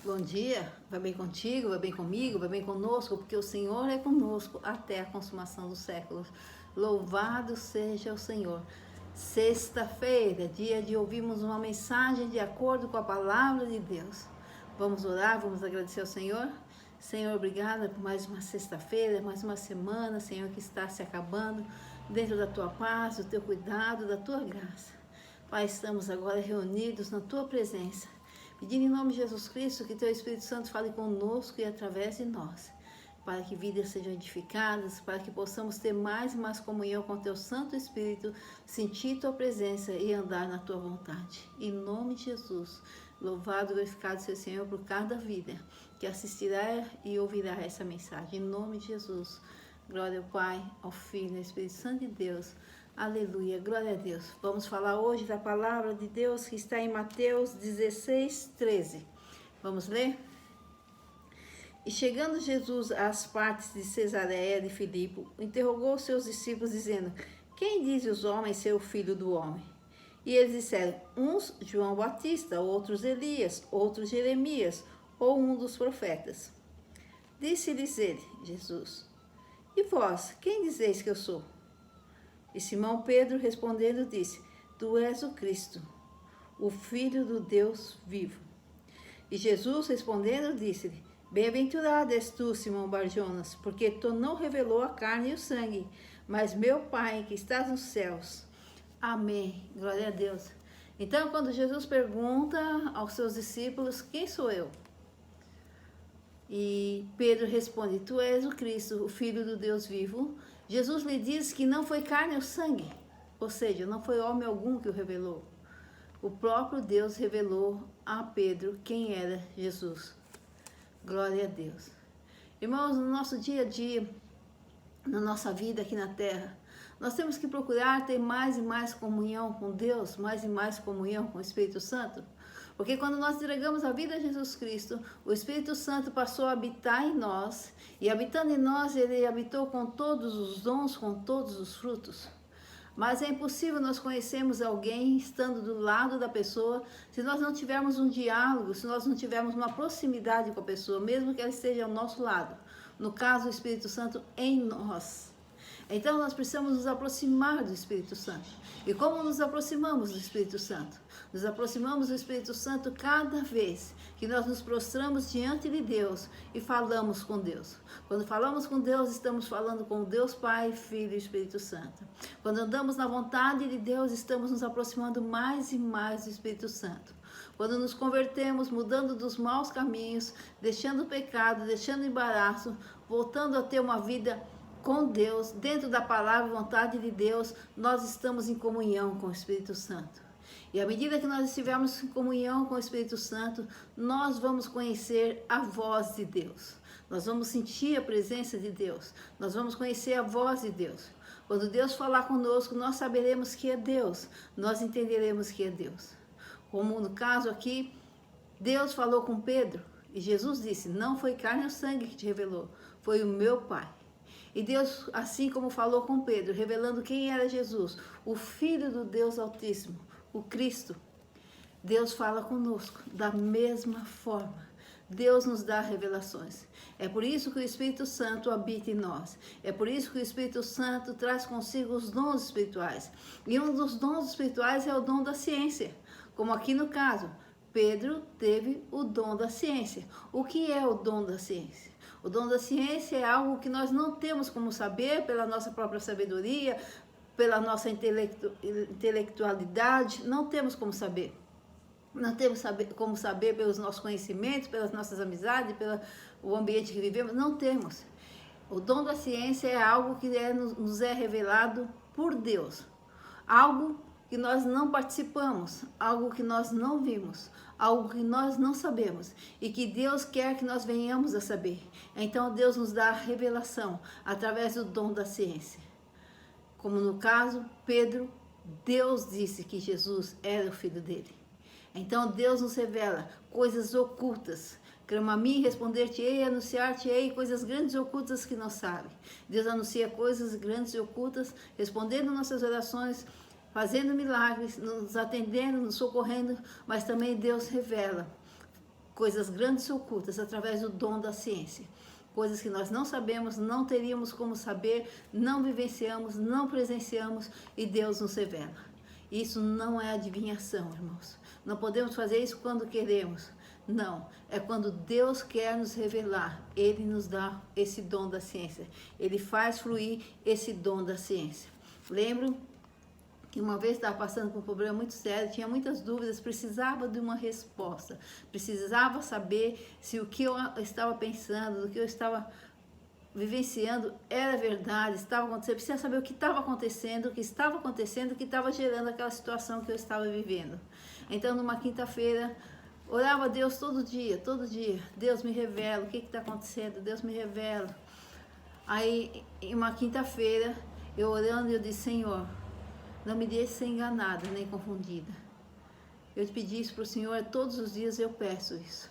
Bom dia, vai bem contigo, vai bem comigo, vai bem conosco, porque o Senhor é conosco até a consumação dos séculos. Louvado seja o Senhor. Sexta-feira, dia de ouvirmos uma mensagem de acordo com a palavra de Deus. Vamos orar, vamos agradecer ao Senhor. Senhor, obrigada por mais uma sexta-feira, mais uma semana, Senhor, que está se acabando dentro da Tua paz, do Teu cuidado, da Tua graça. Pai, estamos agora reunidos na Tua presença, pedindo em nome de Jesus Cristo que Teu Espírito Santo fale conosco e através de nós, para que vidas sejam edificadas, para que possamos ter mais e mais comunhão com Teu Santo Espírito, sentir Tua presença e andar na Tua vontade. Em nome de Jesus, louvado e glorificado seja o Senhor por cada vida que assistirá e ouvirá essa mensagem. Em nome de Jesus, glória ao Pai, ao Filho e ao Espírito Santo de Deus. Aleluia, glória a Deus. Vamos falar hoje da palavra de Deus que está em Mateus 16, 13. Vamos ler? E chegando Jesus às partes de Cesareia de Filipe, interrogou seus discípulos, dizendo: Quem dizem os homens ser o Filho do Homem? E eles disseram: uns João Batista, outros Elias, outros Jeremias, ou um dos profetas. Disse-lhes ele, Jesus: E vós, quem dizeis que eu sou? E Simão Pedro respondendo disse: Tu és o Cristo, o Filho do Deus vivo. E Jesus respondendo disse-lhe: Bem-aventurado és tu, Simão Barjonas, porque tu não revelou a carne e o sangue, mas meu Pai que estás nos céus. Amém. Glória a Deus. Então, quando Jesus pergunta aos seus discípulos: Quem sou eu? E Pedro responde: Tu és o Cristo, o Filho do Deus vivo. Jesus lhe diz que não foi carne ou sangue, ou seja, não foi homem algum que o revelou. O próprio Deus revelou a Pedro quem era Jesus. Glória a Deus. Irmãos, no nosso dia a dia, na nossa vida aqui na terra, nós temos que procurar ter mais e mais comunhão com Deus, mais e mais comunhão com o Espírito Santo. Porque quando nós entregamos a vida a Jesus Cristo, o Espírito Santo passou a habitar em nós, e habitando em nós, ele habitou com todos os dons, com todos os frutos. Mas é impossível nós conhecermos alguém estando do lado da pessoa, se nós não tivermos um diálogo, se nós não tivermos uma proximidade com a pessoa, mesmo que ela esteja ao nosso lado. No caso, o Espírito Santo em nós. Então nós precisamos nos aproximar do Espírito Santo. E como nos aproximamos do Espírito Santo? Nos aproximamos do Espírito Santo cada vez que nós nos prostramos diante de Deus e falamos com Deus. Quando falamos com Deus, estamos falando com Deus Pai, Filho e Espírito Santo. Quando andamos na vontade de Deus, estamos nos aproximando mais e mais do Espírito Santo. Quando nos convertemos, mudando dos maus caminhos, deixando o pecado, deixando o embaraço, voltando a ter uma vida com Deus, dentro da palavra e vontade de Deus, nós estamos em comunhão com o Espírito Santo. E à medida que nós estivermos em comunhão com o Espírito Santo, nós vamos conhecer a voz de Deus. Nós vamos sentir a presença de Deus. Nós vamos conhecer a voz de Deus. Quando Deus falar conosco, nós saberemos que é Deus. Nós entenderemos que é Deus. Como no caso aqui, Deus falou com Pedro e Jesus disse: Não foi carne ou sangue que te revelou, foi o meu Pai. E Deus, assim como falou com Pedro, revelando quem era Jesus, o Filho do Deus Altíssimo, o Cristo, Deus fala conosco da mesma forma. Deus nos dá revelações. É por isso que o Espírito Santo habita em nós. É por isso que o Espírito Santo traz consigo os dons espirituais. E um dos dons espirituais é o dom da ciência. Como aqui no caso, Pedro teve o dom da ciência. O que é o dom da ciência? O dom da ciência é algo que nós não temos como saber pela nossa própria sabedoria, pela nossa intelectualidade, não temos como saber. Não temos como saber pelos nossos conhecimentos, pelas nossas amizades, pelo ambiente que vivemos, não temos. O dom da ciência é algo que nos é revelado por Deus. Algo que nós não participamos, algo que nós não vimos, algo que nós não sabemos e que Deus quer que nós venhamos a saber. Então Deus nos dá a revelação através do dom da ciência. Como no caso, Pedro, Deus disse que Jesus era o Filho dele. Então Deus nos revela coisas ocultas. Clama a mim, responder-te-ei, anunciar-te-ei coisas grandes e ocultas que não sabe. Deus anuncia coisas grandes e ocultas, respondendo nossas orações, fazendo milagres, nos atendendo, nos socorrendo, mas também Deus revela coisas grandes e ocultas através do dom da ciência. Coisas que nós não sabemos, não teríamos como saber, não vivenciamos, não presenciamos e Deus nos revela. Isso não é adivinhação, irmãos. Não podemos fazer isso quando queremos. Não, é quando Deus quer nos revelar. Ele nos dá esse dom da ciência. Ele faz fluir esse dom da ciência. Lembro que uma vez estava passando por um problema muito sério, tinha muitas dúvidas, precisava de uma resposta, precisava saber se o que eu estava pensando, do que eu estava vivenciando era verdade, estava acontecendo, precisava saber o que estava acontecendo, o que estava gerando aquela situação que eu estava vivendo. Então, numa quinta-feira, orava a Deus todo dia, Deus me revela o que está acontecendo, Deus me revela. Aí, em uma quinta-feira, eu orando, eu disse, Senhor, não me deixe ser enganada nem confundida. Eu te pedi isso para o Senhor, todos os dias eu peço isso.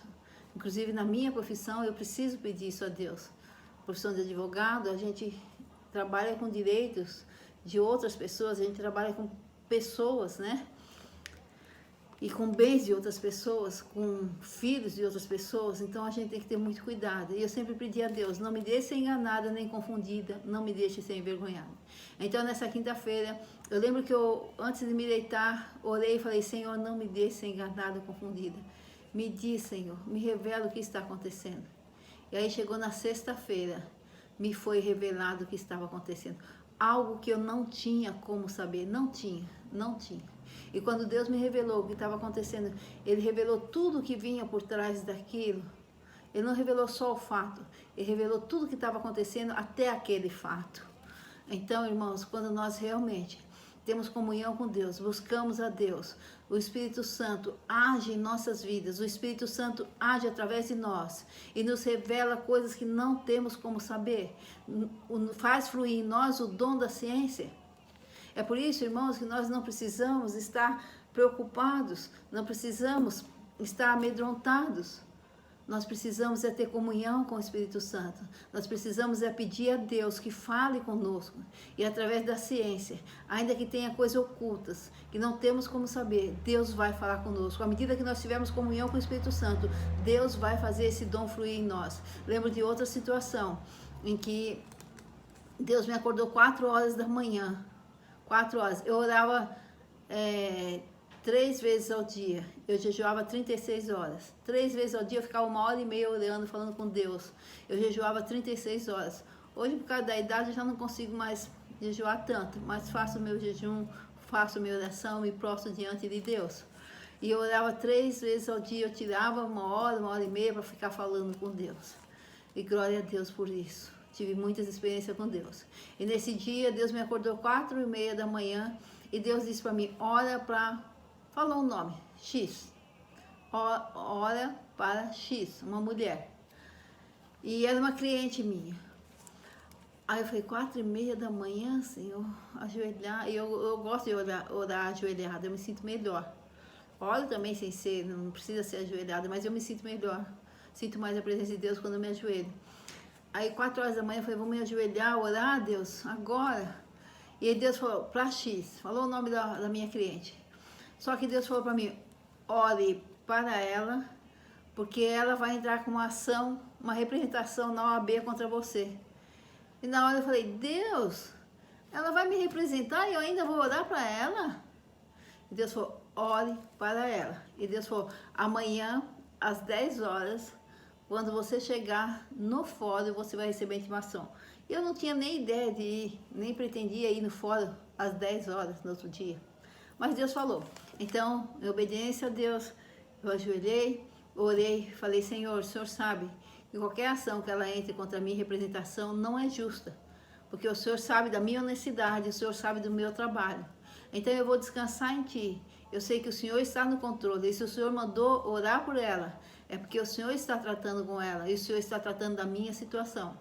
Inclusive na minha profissão eu preciso pedir isso a Deus. Profissão de advogado, a gente trabalha com direitos de outras pessoas, a gente trabalha com pessoas, né? E com bens de outras pessoas, com filhos de outras pessoas, então a gente tem que ter muito cuidado. E eu sempre pedi a Deus, não me deixe ser enganada nem confundida, não me deixe ser envergonhada. Então nessa quinta-feira, eu lembro que eu, antes de me deitar, orei e falei, Senhor, não me deixe ser enganada ou confundida. Me diz, Senhor, me revela o que está acontecendo. E aí chegou na sexta-feira, me foi revelado o que estava acontecendo. Algo que eu não tinha como saber, não tinha. E quando Deus me revelou o que estava acontecendo, Ele revelou tudo o que vinha por trás daquilo. Ele não revelou só o fato, Ele revelou tudo o que estava acontecendo até aquele fato. Então, irmãos, quando nós realmente temos comunhão com Deus, buscamos a Deus, o Espírito Santo age em nossas vidas, o Espírito Santo age através de nós e nos revela coisas que não temos como saber, faz fluir em nós o dom da ciência. É por isso, irmãos, que nós não precisamos estar preocupados, não precisamos estar amedrontados. Nós precisamos é ter comunhão com o Espírito Santo. Nós precisamos é pedir a Deus que fale conosco. E através da ciência, ainda que tenha coisas ocultas, que não temos como saber, Deus vai falar conosco. À medida que nós tivermos comunhão com o Espírito Santo, Deus vai fazer esse dom fluir em nós. Lembro de outra situação, em que Deus me acordou 4 horas da manhã. 4 horas. Eu orava 3 vezes ao dia. Eu jejuava 36 horas. 3 vezes ao dia eu ficava 1h30 orando, falando com Deus. Eu jejuava 36 horas. Hoje, por causa da idade, eu já não consigo mais jejuar tanto. Mas faço o meu jejum, faço a minha oração, me prostro diante de Deus. E eu orava 3 vezes ao dia. Eu tirava 1h30 para ficar falando com Deus. E glória a Deus por isso. Tive muitas experiências com Deus. E nesse dia, Deus me acordou 4h30 da manhã. E Deus disse para mim, ora para... Falou um nome, X. Ora para X, uma mulher. E era uma cliente minha. Aí eu falei, 4h30 da manhã, Senhor, ajoelhar. E eu gosto de orar ajoelhada, eu me sinto melhor. Oro também sem ser, não precisa ser ajoelhada, mas eu me sinto melhor. Sinto mais a presença de Deus quando eu me ajoelho. Aí 4 horas da manhã eu falei, vou me ajoelhar, orar, Deus, agora. E aí Deus falou, para X, falou o nome da minha cliente. Só que Deus falou para mim, ore para ela, porque ela vai entrar com uma ação, uma representação na OAB contra você. E na hora eu falei, Deus, ela vai me representar e eu ainda vou orar para ela? E Deus falou, ore para ela. E Deus falou, amanhã, às 10 horas, quando você chegar no fórum, você vai receber a intimação. E eu não tinha nem ideia de ir, nem pretendia ir no fórum às 10 horas no outro dia. Mas Deus falou. Então, em obediência a Deus, eu ajoelhei, orei, falei, Senhor, o Senhor sabe que qualquer ação que ela entre contra a minha representação não é justa. Porque o Senhor sabe da minha honestidade, o Senhor sabe do meu trabalho. Então eu vou descansar em Ti. Eu sei que o Senhor está no controle. E se o Senhor mandou orar por ela, é porque o Senhor está tratando com ela. E o Senhor está tratando da minha situação.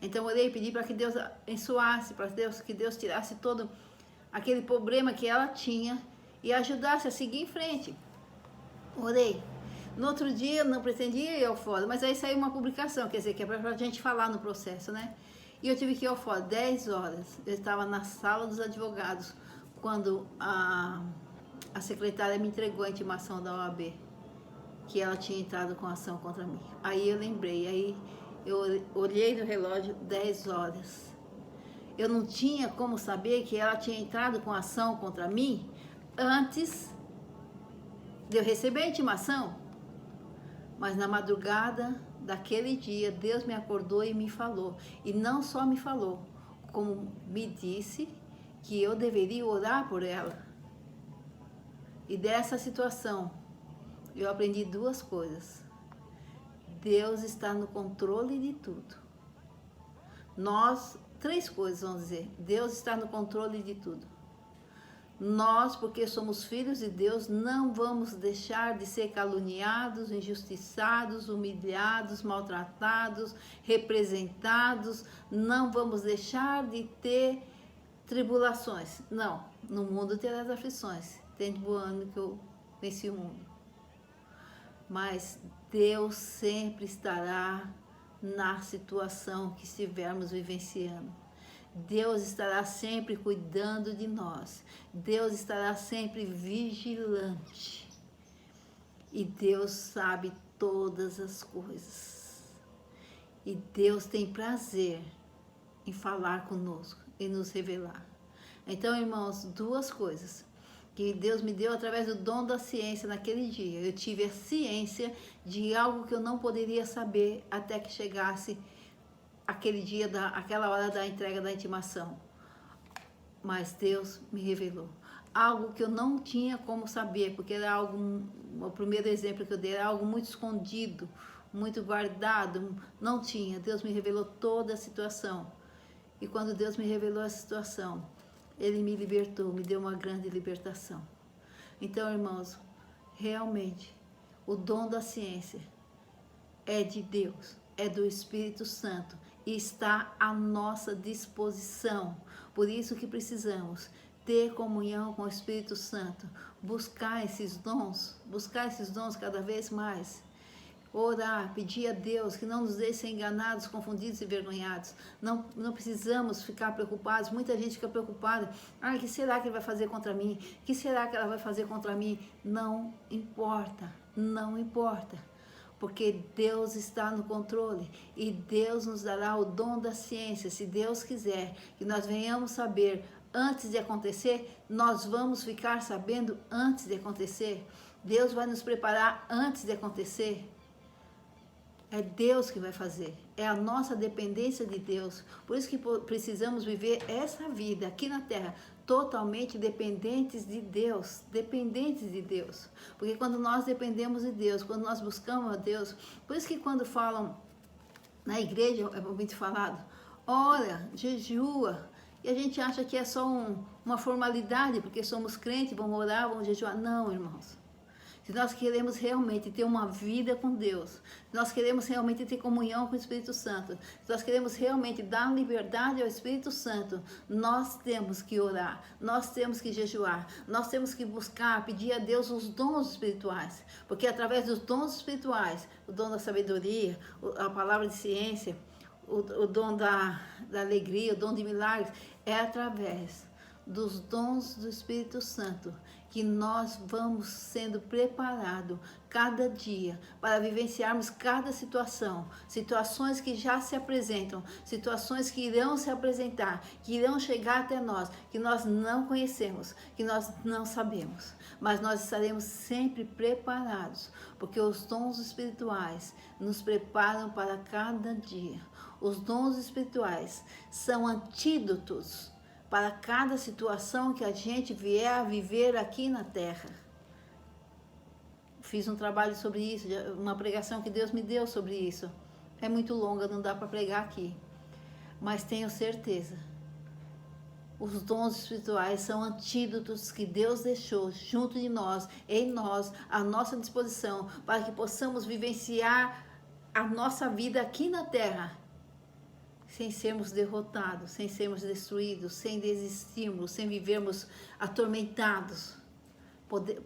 Então eu orei e pedi para que Deus abençoasse, para que Deus tirasse todo aquele problema que ela tinha e ajudasse a seguir em frente. Orei. No outro dia, não pretendia ir ao fórum, mas aí saiu uma publicação, quer dizer, que é para a gente falar no processo, né? E eu tive que ir ao fórum, 10 horas. Eu estava na sala dos advogados, quando a secretária me entregou a intimação da OAB, que ela tinha entrado com ação contra mim. Aí eu lembrei, aí eu olhei no relógio, 10 horas. Eu não tinha como saber que ela tinha entrado com ação contra mim antes de eu receber a intimação. Mas na madrugada daquele dia, Deus me acordou e me falou. E não só me falou, como me disse que eu deveria orar por ela. E dessa situação, eu aprendi duas coisas. Deus está no controle de tudo. Três coisas vamos dizer. Deus está no controle de tudo. Nós, porque somos filhos de Deus, não vamos deixar de ser caluniados, injustiçados, humilhados, maltratados, representados. Não vamos deixar de ter tribulações. Não, no mundo terás aflições. Tem de bom ânimo que eu venci o mundo. Mas Deus sempre estará na situação que estivermos vivenciando. Deus estará sempre cuidando de nós. Deus estará sempre vigilante. E Deus sabe todas as coisas. E Deus tem prazer em falar conosco e nos revelar. Então, irmãos, duas coisas que Deus me deu através do dom da ciência naquele dia. Eu tive a ciência de algo que eu não poderia saber até que chegasse aquele dia, aquela hora da entrega da intimação. Mas Deus me revelou algo que eu não tinha como saber, porque era algo, o primeiro exemplo que eu dei era algo muito escondido, muito guardado, não tinha. Deus me revelou toda a situação. E quando Deus me revelou a situação, Ele me libertou, me deu uma grande libertação. Então, irmãos, realmente, o dom da ciência é de Deus, é do Espírito Santo e está à nossa disposição. Por isso que precisamos ter comunhão com o Espírito Santo, buscar esses dons cada vez mais. Orar, pedir a Deus que não nos deixe ser enganados, confundidos e envergonhados. Não precisamos ficar preocupados. Muita gente fica preocupada. O que será que ele vai fazer contra mim? O que será que ela vai fazer contra mim? Não importa, não importa. Porque Deus está no controle e Deus nos dará o dom da ciência. Se Deus quiser que nós venhamos saber antes de acontecer, nós vamos ficar sabendo antes de acontecer. Deus vai nos preparar antes de acontecer. É Deus que vai fazer, é a nossa dependência de Deus. Por isso que precisamos viver essa vida aqui na Terra totalmente dependentes de Deus, Porque quando nós dependemos de Deus, quando nós buscamos a Deus, por isso que quando falam na igreja, é muito falado, ora, jejua, e a gente acha que é só uma formalidade, porque somos crentes, vamos orar, vamos jejuar. Não, irmãos. Se nós queremos realmente ter uma vida com Deus, se nós queremos realmente ter comunhão com o Espírito Santo, se nós queremos realmente dar liberdade ao Espírito Santo, nós temos que orar, nós temos que jejuar, nós temos que buscar, pedir a Deus os dons espirituais, porque através dos dons espirituais, o dom da sabedoria, a palavra de ciência, o dom da alegria, o dom de milagres, é através dos dons do Espírito Santo que nós vamos sendo preparados cada dia para vivenciarmos cada situação, situações que já se apresentam, situações que irão se apresentar, que irão chegar até nós, que nós não conhecemos, que nós não sabemos, mas nós estaremos sempre preparados, porque os dons espirituais nos preparam para cada dia. Os dons espirituais são antídotos para cada situação que a gente vier a viver aqui na Terra. Fiz um trabalho sobre isso, uma pregação que Deus me deu sobre isso. É muito longa, não dá para pregar aqui. Mas tenho certeza, os dons espirituais são antídotos que Deus deixou junto de nós, em nós, à nossa disposição, para que possamos vivenciar a nossa vida aqui na Terra, sem sermos derrotados, sem sermos destruídos, sem desistirmos, sem vivermos atormentados,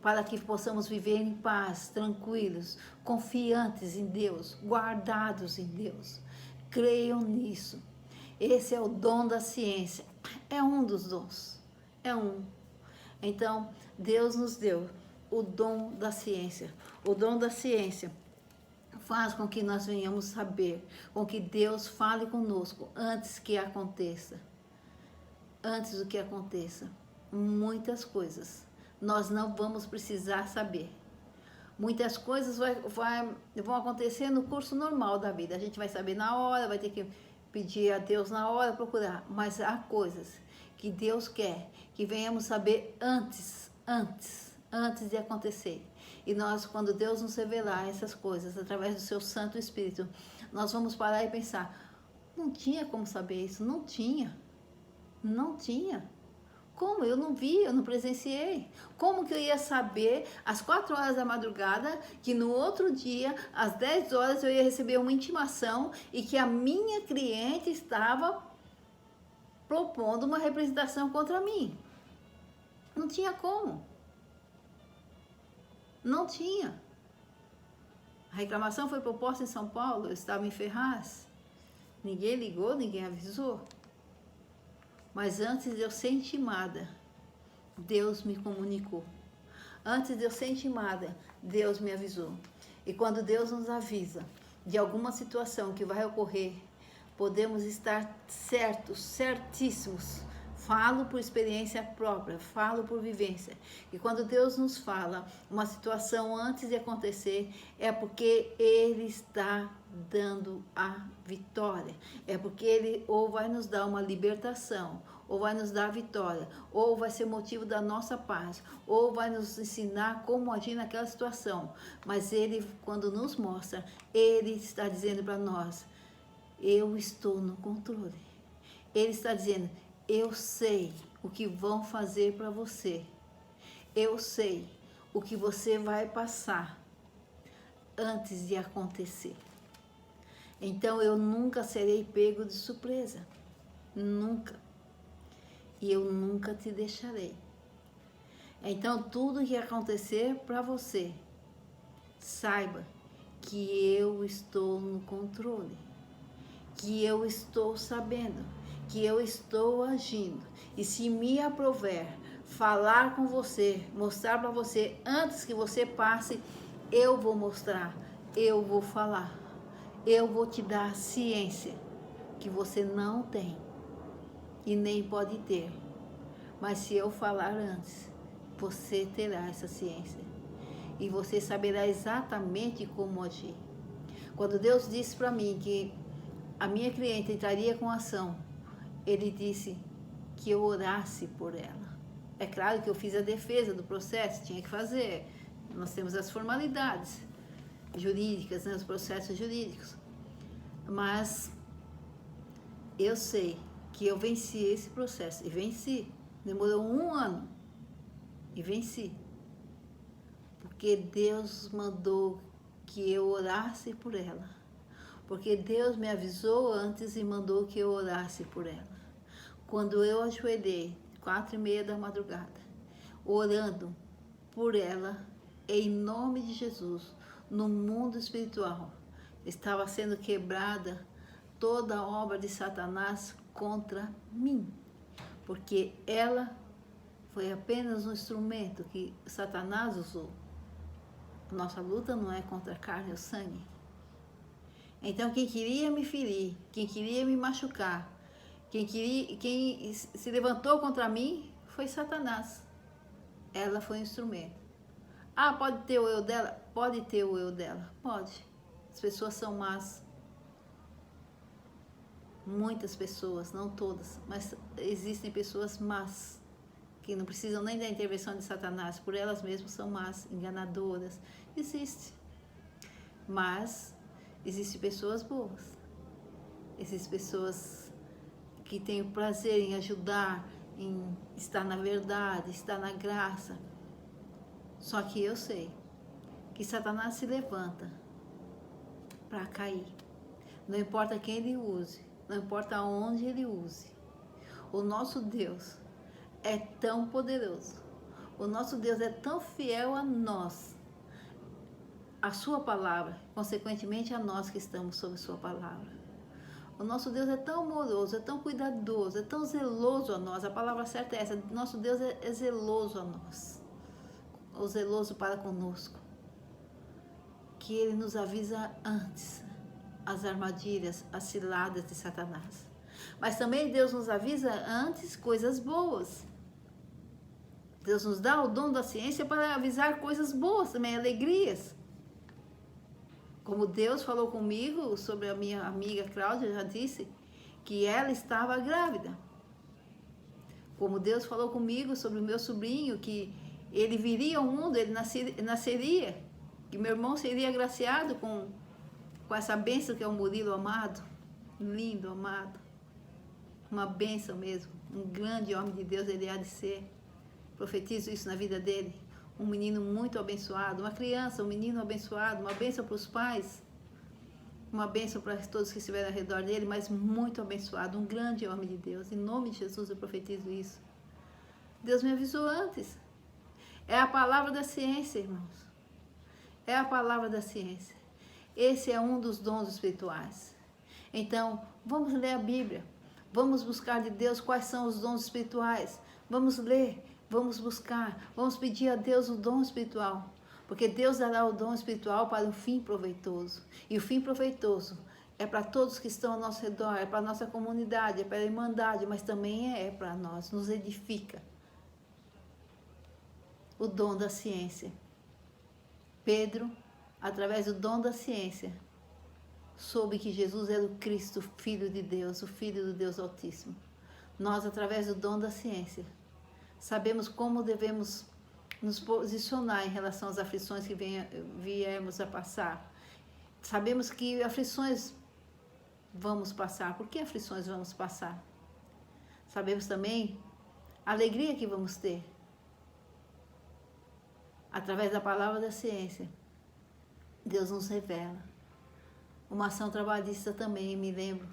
para que possamos viver em paz, tranquilos, confiantes em Deus, guardados em Deus. Creiam nisso. Esse é o dom da ciência. É um dos dons. É um. Então, Deus nos deu o dom da ciência. O dom da ciência faz com que nós venhamos saber, com que Deus fale conosco antes que aconteça. Antes do que aconteça, muitas coisas nós não vamos precisar saber. Muitas coisas vão acontecer no curso normal da vida. A gente vai saber na hora, vai ter que pedir a Deus na hora, procurar. Mas há coisas que Deus quer que venhamos saber antes de acontecer. E nós, quando Deus nos revelar essas coisas através do seu Santo Espírito, nós vamos parar e pensar: não tinha como saber isso, não tinha. Como? Eu não vi, eu não presenciei. Como que eu ia saber às 4 horas da madrugada que no outro dia, às 10 horas, eu ia receber uma intimação e que a minha cliente estava propondo uma representação contra mim? Não tinha como. Não tinha. A reclamação foi proposta em São Paulo, eu estava em Ferraz. Ninguém ligou, ninguém avisou. Mas antes de eu ser intimada, Deus me comunicou. Antes de eu ser intimada, Deus me avisou. E quando Deus nos avisa de alguma situação que vai ocorrer, podemos estar certíssimos. Falo por experiência própria, falo por vivência. E quando Deus nos fala uma situação antes de acontecer, é porque Ele está dando a vitória. É porque Ele ou vai nos dar uma libertação, ou vai nos dar a vitória, ou vai ser motivo da nossa paz, ou vai nos ensinar como agir naquela situação. Mas Ele, quando nos mostra, Ele está dizendo para nós: eu estou no controle. Ele está dizendo: eu sei o que vão fazer para você. Eu sei o que você vai passar antes de acontecer. Então eu nunca serei pego de surpresa. Nunca. E eu nunca te deixarei. Então tudo que acontecer para você, saiba que eu estou no controle. Que eu estou sabendo. Que eu estou agindo. E se me aprover falar com você, mostrar para você antes que você passe, eu vou mostrar, eu vou falar, eu vou te dar a ciência que você não tem e nem pode ter. Mas se eu falar antes, você terá essa ciência e você saberá exatamente como agir. Quando Deus disse para mim que a minha cliente entraria com ação, Ele disse que eu orasse por ela. É claro que eu fiz a defesa do processo, tinha que fazer. Nós temos as formalidades jurídicas, né, os processos jurídicos. Mas eu sei que eu venci esse processo. E venci. Demorou 1 ano. E venci. Porque Deus mandou que eu orasse por ela. Porque Deus me avisou antes e mandou que eu orasse por ela. Quando eu ajoelhei, 4h30 da madrugada, orando por ela, em nome de Jesus, no mundo espiritual, estava sendo quebrada toda a obra de Satanás contra mim. Porque ela foi apenas um instrumento que Satanás usou. Nossa luta não é contra a carne ou sangue. Então, quem queria me ferir, quem queria me machucar, quem se levantou contra mim foi Satanás. Ela foi um instrumento. Ah, pode ter o eu dela? Pode ter o eu dela. Pode. As pessoas são más. Muitas pessoas, não todas, mas existem pessoas más, que não precisam nem da intervenção de Satanás, por elas mesmas são más, enganadoras. Existe. Mas existem pessoas boas. Existem pessoas que têm o prazer em ajudar, em estar na verdade, estar na graça. Só que eu sei que Satanás se levanta para cair. Não importa quem ele use, não importa onde ele use. O nosso Deus é tão poderoso. O nosso Deus é tão fiel a nós, a sua palavra, consequentemente a nós que estamos sob sua palavra. O nosso Deus é tão amoroso, é tão cuidadoso, é tão zeloso a nós. A palavra certa é essa: nosso Deus é zeloso a nós. ou zeloso para conosco, que Ele nos avisa antes as armadilhas, as ciladas de Satanás. Mas também Deus nos avisa antes coisas boas. Deus nos dá o dom da ciência para avisar coisas boas também, alegrias. Como Deus falou comigo sobre a minha amiga Cláudia, já disse que ela estava grávida. Como Deus falou comigo sobre o meu sobrinho, que ele viria ao mundo, ele nasceria, que meu irmão seria agraciado com essa bênção que é o Murilo amado, lindo, amado. Uma bênção mesmo, um grande homem de Deus ele há de ser. Profetizo isso na vida dele. Um menino muito abençoado, uma criança, um menino abençoado, uma bênção para os pais, uma bênção para todos que estiverem ao redor dele, mas muito abençoado, um grande homem de Deus. Em nome de Jesus eu profetizo isso. Deus me avisou antes. É a palavra da ciência, irmãos. É a palavra da ciência. Esse é um dos dons espirituais. Então, vamos ler a Bíblia. Vamos buscar de Deus quais são os dons espirituais. Vamos ler, vamos buscar, vamos pedir a Deus o dom espiritual. Porque Deus dará o dom espiritual para o fim proveitoso. E o fim proveitoso é para todos que estão ao nosso redor, é para a nossa comunidade, é para a irmandade, mas também é para nós, nos edifica. O dom da ciência. Pedro, através do dom da ciência, soube que Jesus era o Cristo, Filho de Deus, o Filho do Deus Altíssimo. Nós, através do dom da ciência, sabemos como devemos nos posicionar em relação às aflições que viermos a passar. Sabemos que aflições vamos passar. Por que aflições vamos passar? Sabemos também a alegria que vamos ter. Através da palavra da ciência, Deus nos revela. Uma ação trabalhista também, me lembro.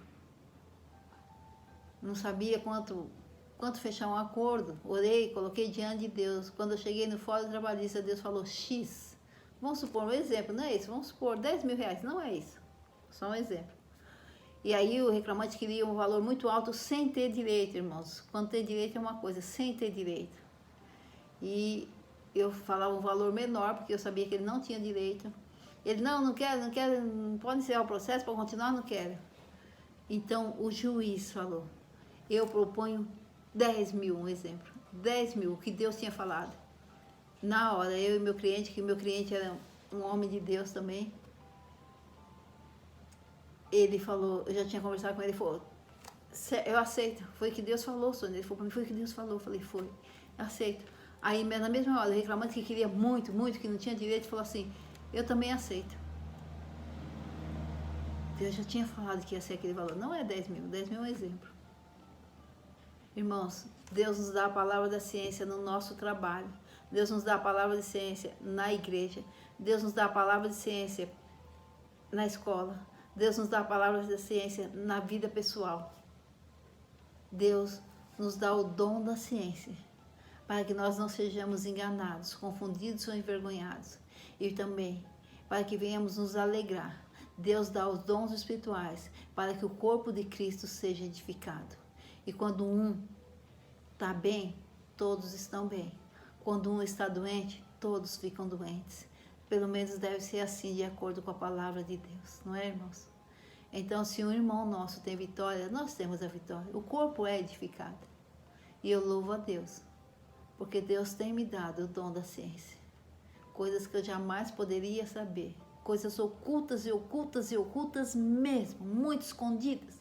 Não sabia quanto fechar um acordo. Orei, coloquei diante de Deus. Quando eu cheguei no fórum trabalhista, Deus falou X. Vamos supor, um exemplo, não é isso? Vamos supor 10 mil reais, não é isso. Só um exemplo. E aí o reclamante queria um valor muito alto sem ter direito, irmãos. Quando ter direito é uma coisa, sem ter direito. E eu falava um valor menor, porque eu sabia que ele não tinha direito. Ele, não quero, não pode encerrar o processo para continuar, não quero. Então o juiz falou, eu proponho 10 mil, um exemplo. 10 mil, que Deus tinha falado. Na hora, eu e meu cliente, que meu cliente era um homem de Deus também, ele falou, eu já tinha conversado com ele, ele falou, eu aceito, foi o que Deus falou, Sônia. Ele falou para mim, foi o que Deus falou. Eu falei, foi, eu aceito. Aí, na mesma hora, o reclamante que queria muito, que não tinha direito, falou assim, eu também aceito. Deus já tinha falado que ia ser aquele valor. Não é 10 mil, 10 mil é um exemplo. Irmãos, Deus nos dá a palavra da ciência no nosso trabalho. Deus nos dá a palavra de ciência na igreja. Deus nos dá a palavra de ciência na escola. Deus nos dá a palavra da ciência na vida pessoal. Deus nos dá o dom da ciência para que nós não sejamos enganados, confundidos ou envergonhados. E também para que venhamos nos alegrar. Deus dá os dons espirituais para que o corpo de Cristo seja edificado. E quando um está bem, todos estão bem. Quando um está doente, todos ficam doentes. Pelo menos deve ser assim, de acordo com a palavra de Deus, não é, irmãos? Então, se um irmão nosso tem vitória, nós temos a vitória. O corpo é edificado. E eu louvo a Deus, porque Deus tem me dado o dom da ciência. Coisas que eu jamais poderia saber. Coisas ocultas e ocultas e ocultas mesmo, muito escondidas.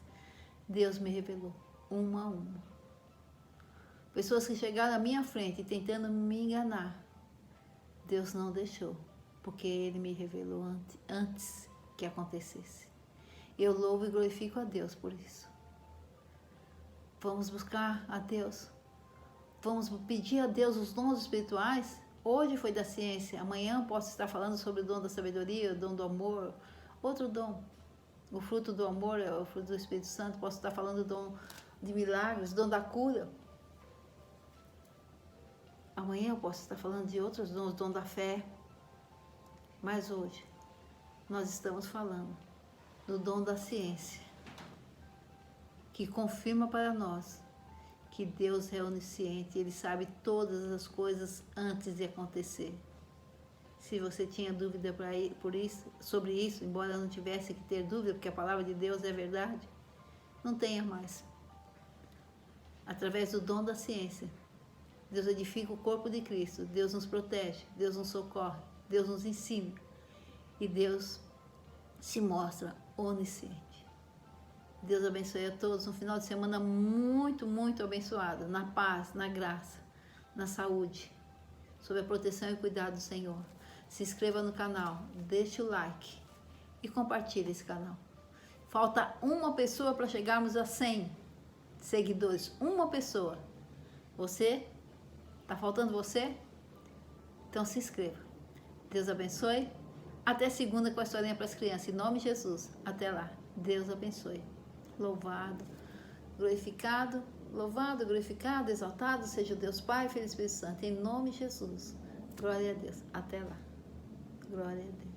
Deus me revelou, uma a uma. Pessoas que chegaram à minha frente tentando me enganar, Deus não deixou, porque Ele me revelou antes que acontecesse. Eu louvo e glorifico a Deus por isso. Vamos buscar a Deus. Vamos pedir a Deus os dons espirituais. Hoje foi da ciência, amanhã posso estar falando sobre o dom da sabedoria, o dom do amor, outro dom. O fruto do amor é o fruto do Espírito Santo, posso estar falando do dom de milagres, o dom da cura. Amanhã eu posso estar falando de outros dons, o dom da fé. Mas hoje nós estamos falando do dom da ciência, que confirma para nós que Deus é onisciente, Ele sabe todas as coisas antes de acontecer. Se você tinha dúvida sobre isso, embora não tivesse que ter dúvida, porque a palavra de Deus é verdade, não tenha mais. Através do dom da ciência, Deus edifica o corpo de Cristo, Deus nos protege, Deus nos socorre, Deus nos ensina e Deus se mostra onisciente. Deus abençoe a todos, um final de semana muito, muito abençoado, na paz, na graça, na saúde, sob a proteção e cuidado do Senhor. Se inscreva no canal, deixe o like e compartilhe esse canal. Falta uma pessoa para chegarmos a 100 seguidores, uma pessoa. Você? Tá faltando você? Então se inscreva. Deus abençoe. Até segunda com a historinha para as crianças. Em nome de Jesus. Até lá. Deus abençoe. Louvado, glorificado, exaltado seja o Deus Pai, Filho e Espírito Santo. Em nome de Jesus. Glória a Deus. Até lá. Glória a Deus.